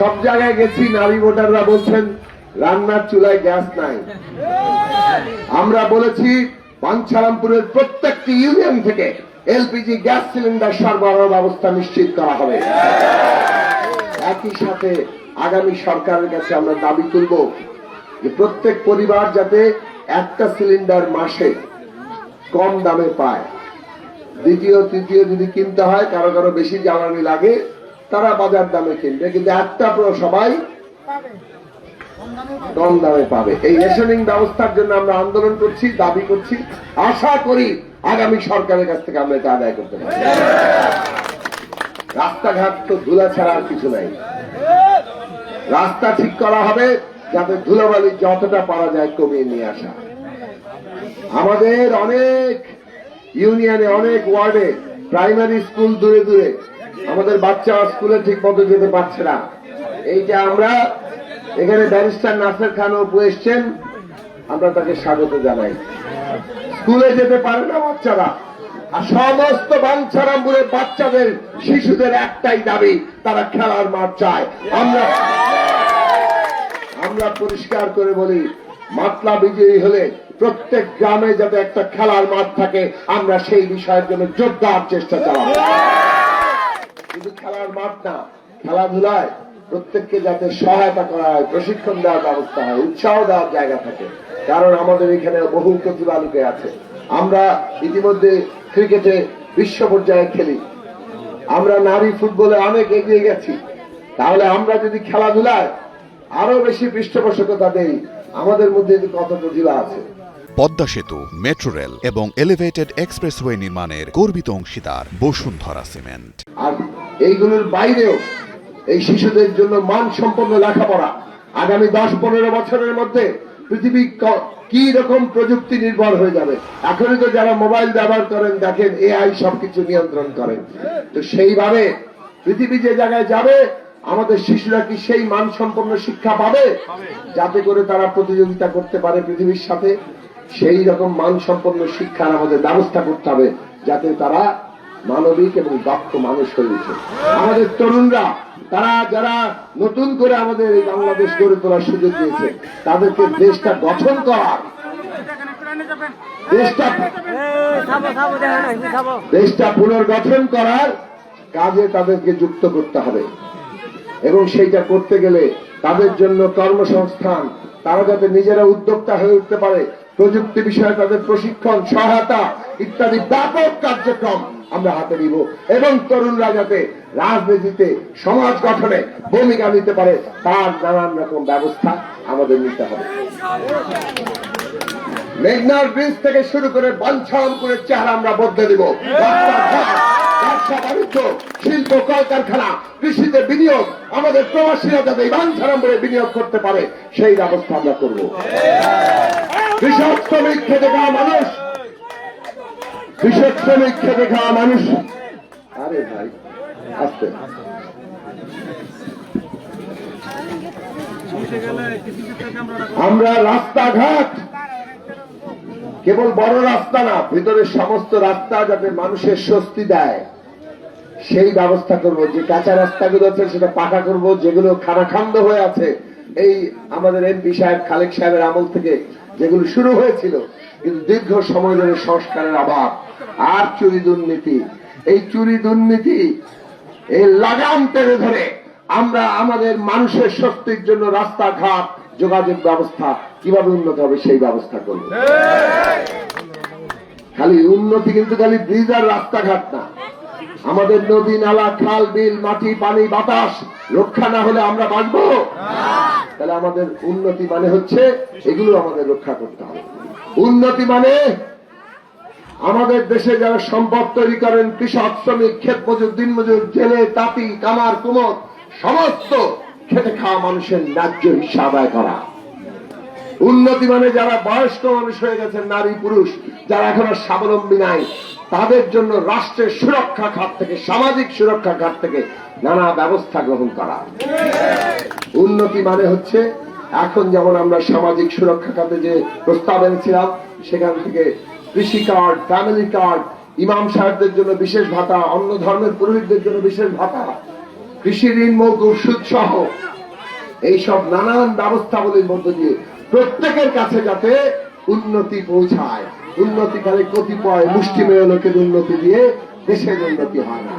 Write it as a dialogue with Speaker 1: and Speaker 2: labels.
Speaker 1: সব জায়গায় গেছি, নারী ভোটাররা বলছেন রান্নার চুলায় গ্যাস নাই। আমরা বলেছি বাঞ্ছারামপুরের প্রত্যেকটি ইউনিয়ন থেকে এলপিজি গ্যাস সিলিন্ডার সরবরাহ ব্যবস্থা নিশ্চিত করা হবে। একই সাথে আগামী সরকারের কাছে আমরা দাবি তুলব যে প্রত্যেক পরিবার যাতে একটা সিলিন্ডার মাসে কম দামে পায়। দ্বিতীয় তৃতীয় যদি কিনতে হয়, কারো কারো বেশি জ্বালানি লাগে, তারা বাজার দামে কিনবে, কিন্তু একটা সবাই কম দামে পাবে। এই রেশনিং ব্যবস্থার জন্য আমরা আন্দোলন করছি, দাবি করছি। আশা করি আগামী সরকারের কাছ থেকে আমরা এটা আদায় করতে পারি। রাস্তাঘাট তো ধুলা ছাড়া আর কিছু নাই। রাস্তা ঠিক করা হবে যাতে ধুলাবালি যতটা পারা যায় কমিয়ে নিয়ে আসা। আমাদের অনেক ইউনিয়নে, অনেক ওয়ার্ডে প্রাইমারি স্কুল দূরে দূরে, আমাদের বাচ্চা স্কুলে ঠিক মতো যেতে পারছে না। এইটা আমরা এখানে ব্যারিস্টার নাসের খান অপু এসছেন, আমরা তাকে স্বাগত জানাই। স্কুলে যেতে পারে না বাচ্চারা, আর সমস্ত বাঞ্ছারামপুরের বাচ্চাদের, শিশুদের একটাই দাবি, তারা খেলার মাঠ চায়। আমরা পরিষ্কার করে বলি, মাতলা বিজয়ী হলে প্রত্যেক গ্রামে যাতে একটা খেলার মাঠ থাকে, আমরা সেই বিষয়ের জন্য জোরদার চেষ্টা চালাবো। শুধু খেলার মাঠ না, খেলাধুলায় প্রত্যেককে যাতে সহায়তা করা হয়, প্রশিক্ষণ দেওয়ার ব্যবস্থা হয়, উৎসাহ দেওয়ার জায়গা থাকে। কারণ আমাদের এখানে বহু প্রতিভা লুকে আছে। আমরা ইতিমধ্যে ক্রিকেটে বিশ্ব পর্যায়ে খেলি, আমরা নারী ফুটবলে অনেক এগিয়ে গেছি। তাহলে আমরা যদি খেলাধুলায় আরো বেশি পৃষ্ঠপোষকতা দেই, আমাদের মধ্যে কত প্রতিভা আছে।
Speaker 2: পদ্মা সেতু, মেট্রো রেল এবং এলিভেটেড এক্সপ্রেসওয়ে নির্মাণের গর্বিত অংশীদার বসুন্ধরা সিমেন্ট।
Speaker 1: আর এইগুলোর বাইরেও এই শিশুদের জন্য মানসম্পন্ন লেখাপড়া। আগামী 10-15 বছরের মধ্যে পৃথিবী কি রকম প্রযুক্তি নির্ভর হয়ে যাবে। এখনই তো যারা মোবাইল ব্যবহার করেন দেখেন এআই সবকিছু নিয়ন্ত্রণ করেন। তো সেইভাবে পৃথিবী যে জায়গায় যাবে, আমাদের শিশুরা কি সেই মানসম্পন্ন শিক্ষা পাবে যাতে করে তারা প্রতিযোগিতা করতে পারে পৃথিবীর সাথে? সেই রকম মানসম্পন্ন শিক্ষার আমাদের ব্যবস্থা করতে হবে যাতে তারা মানবিক এবং দক্ষ মানুষ হয়ে উঠে। আমাদের তরুণরা, তারা যারা নতুন করে আমাদের এই বাংলাদেশ গড়ে তোলার সুযোগ দিয়েছে, তাদেরকে দেশটা গঠন করার, দেশটা পুনর্গঠন করার কাজে তাদেরকে যুক্ত করতে হবে। এবং সেইটা করতে গেলে তাদের জন্য কর্মসংস্থান, তারা যাতে নিজেরা উদ্যোক্তা হয়ে উঠতে পারে, প্রযুক্তি বিষয়ে তাদের প্রশিক্ষণ, সহায়তা ইত্যাদি ব্যাপক কার্যক্রম আমরা হাতে নিব। এবং তরুণরা যাতে রাজনীতিতে, সমাজ গঠনে ভূমিকা নিতে পারে, তার নানান রকম ব্যবস্থা আমাদের নিতে হবে। মেঘনার ব্রিজ থেকে শুরু করে বাঞ্ছারামপুরের চেহারা আমরা বদলে দিব। ব্যবসা বাণিজ্য, শিল্প, কলকারখানা, কৃষিতে বিনিয়োগ, আমাদের প্রবাসীরা যাতে বাঞ্ছারামপুরে বিনিয়োগ করতে পারে সেই ব্যবস্থা আমরা করব। কৃষক শ্রমিক খেতে খাওয়া মানুষ, কৃষক শ্রমিক খেতে খাওয়া মানুষ, আরে ভাই আসতে, আমরা রাস্তাঘাট, কেবল বড় রাস্তা না, ভিতরের সমস্ত রাস্তা যাতে মানুষের স্বস্তি দেয় সেই ব্যবস্থা করব। যে কাঁচা রাস্তাগুলো আছে সেটা পাকা করব, যেগুলো খানাখন্দ হয়ে আছে, এই আমাদের এমপি সাহেব, খালেক সাহেবের আমল থেকে যেগুলো শুরু হয়েছিল কিন্তু দীর্ঘ সময় ধরে সংস্কারের অভাব। আর চুরি দুর্নীতি, এই চুরি দুর্নীতি এই লাগাম টেনে ধরে আমরা আমাদের মানুষের স্বস্তির জন্য রাস্তাঘাট, যোগাযোগ ব্যবস্থা কিভাবে উন্নত হবে সেই ব্যবস্থা করব। খালি উন্নতি কিন্তু খালি ব্রিজ আর রাস্তাঘাট না, আমাদের নদী, নালা, খাল, বিল, মাটি, পানি, বাতাস রক্ষা না হলে আমরা বাঁচব? তাহলে আমাদের উন্নতি মানে হচ্ছে এগুলো আমাদের রক্ষা করতে হবে। উন্নতি মানে আমাদের দেশে যারা সম্পদ তৈরি করেন, কৃষক, শ্রমিক, ক্ষেত মজুর, দিন মজুর, জেলে, তাঁতি, কামার, কুমোর, সমস্ত খেটে খাওয়া মানুষের ন্যায্য হিস্সা আদায় করা। উন্নতি মানে যারা বয়স্ক মানুষ হয়ে গেছেন, নারী পুরুষ, যারা এখন আর স্বাবলম্বী নাই, তাদের জন্য রাষ্ট্রের সুরক্ষা খাত থেকে, সামাজিক সুরক্ষা খাত থেকে নানা ব্যবস্থা গ্রহণ করা। উন্নতি মানে হচ্ছে এখন যেমন আমরা সামাজিক সুরক্ষা খাতে যে প্রস্তাব এনেছিলাম, সেখান থেকে কৃষি কার্ড, ফ্যামিলি কার্ড, ইমাম সাহেবদের জন্য বিশেষ ভাতা, অন্য ধর্মের পুরোহিতদের জন্য বিশেষ ভাতা, কৃষি ঋণ মৌকুফ সুদ সহ এইসব নানান ব্যবস্থাগুলির মধ্য দিয়ে প্রত্যেকের কাছে যাতে উন্নতি পৌঁছায়। উন্নতিকালে কতিপয় মুষ্টিমেয় লোকের উন্নতি দিয়ে দেশের উন্নতি হয় না।